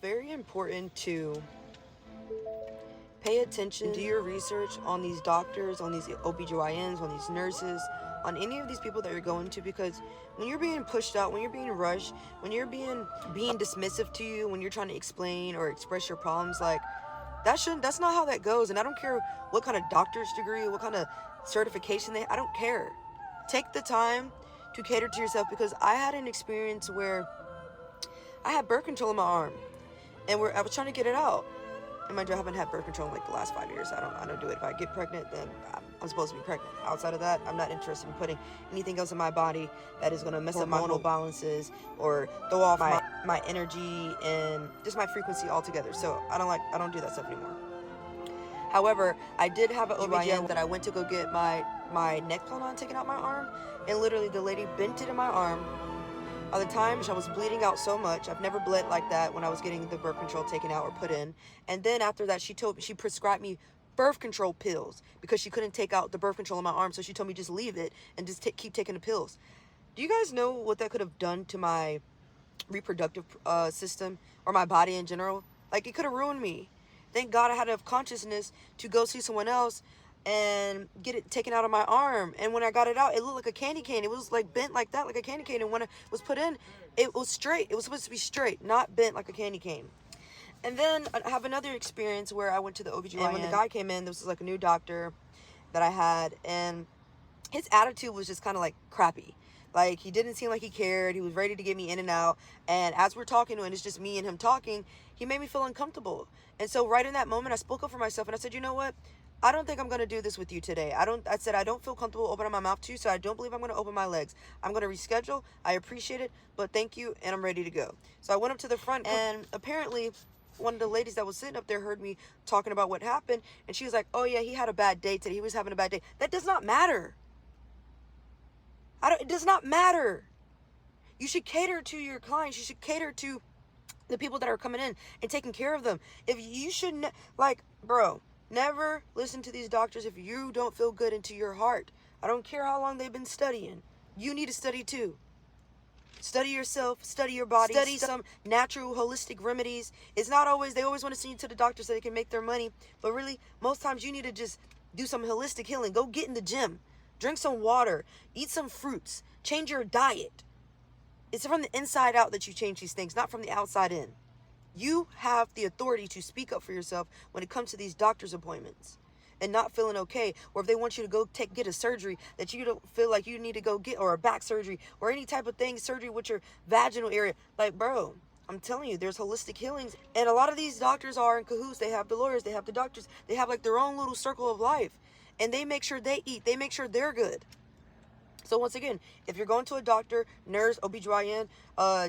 very important to pay attention, do your research on these doctors, on these OBGYNs, on these nurses, on any of these people that you're going to, because when you're being pushed out, when you're being rushed, when you're being dismissive to you, when you're trying to explain or express your problems, like, that's not how that goes. And I don't care what kind of doctor's degree, what kind of certification I don't care. Take the time to cater to yourself, because I had an experience where I had birth control in my arm, and I was trying to get it out. And mind you, I haven't had birth control in like the last 5 years. I don't do it. If I get pregnant, then I'm supposed to be pregnant. Outside of that, I'm not interested in putting anything else in my body that is going to mess up my hormonal balances or throw off my energy and just my frequency altogether. So I don't do that stuff anymore. However, I did have an OBGYN that I went to go get my neck plan on taken out my arm, and literally the lady bent it in my arm. By the time I was bleeding out so much, I've never bled like that when I was getting the birth control taken out or put in. And then after that, she prescribed me birth control pills because she couldn't take out the birth control in my arm. So she told me just leave it and just keep taking the pills. Do you guys know what that could have done to my reproductive system or my body in general? Like, it could have ruined me. Thank God I had enough consciousness to go see someone else and get it taken out of my arm. And when I got it out, it looked like a candy cane. It was like bent like that, like a candy cane. And when it was put in, it was straight. It was supposed to be straight, not bent like a candy cane. And then I have another experience where I went to the OBGYN. And when the guy came in, this was like a new doctor that I had, and his attitude was just kind of like crappy. Like, he didn't seem like he cared. He was ready to get me in and out. And as we're talking, and it's just me and him talking, he made me feel uncomfortable. And so right in that moment, I spoke up for myself, and I said, you know what? I don't think I'm going to do this with you today. I said, I don't feel comfortable opening my mouth to you, so I don't believe I'm going to open my legs. I'm going to reschedule. I appreciate it, but thank you, and I'm ready to go. So I went up to the front, and apparently one of the ladies that was sitting up there heard me talking about what happened, and she was like, oh yeah, he had a bad day today. He was having a bad day. That does not matter. It does not matter. You should cater to your clients. You should cater to the people that are coming in and taking care of them. If you shouldn't, like, bro, never listen to these doctors if you don't feel good into your heart. I don't care how long they've been studying. You need to study too. Study yourself, study your body, study some natural holistic remedies. It's not always, they always want to send you to the doctor so they can make their money. But really, most times you need to just do some holistic healing. Go get in the gym. Drink some water. Eat some fruits. Change your diet. It's from the inside out that you change these things, not from the outside in. You have the authority to speak up for yourself when it comes to these doctor's appointments and not feeling okay. Or if they want you to go get a surgery that you don't feel like you need to go get, or a back surgery or any type of thing, surgery with your vaginal area. Like, bro, I'm telling you, there's holistic healings. And a lot of these doctors are in cahoots. They have the lawyers, they have the doctors, they have like their own little circle of life. And they make sure they eat. They make sure they're good. So once again, if you're going to a doctor, nurse, OBGYN,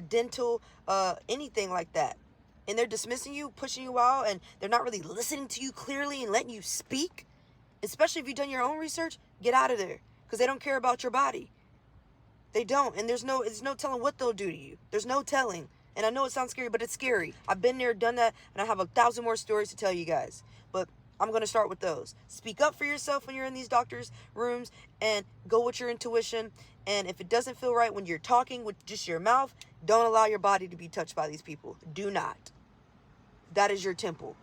dental, anything like that, and they're dismissing you, pushing you out, and they're not really listening to you clearly and letting you speak, especially if you've done your own research, get out of there, because they don't care about your body. They don't. And there's no telling what they'll do to you. There's no telling. And I know it sounds scary, but it's scary. I've been there, done that, and I have 1,000 more stories to tell you guys. But I'm going to start with those. Speak up for yourself when you're in these doctors' rooms, and go with your intuition. And if it doesn't feel right when you're talking with just your mouth, don't allow your body to be touched by these people. Do not. That is your temple.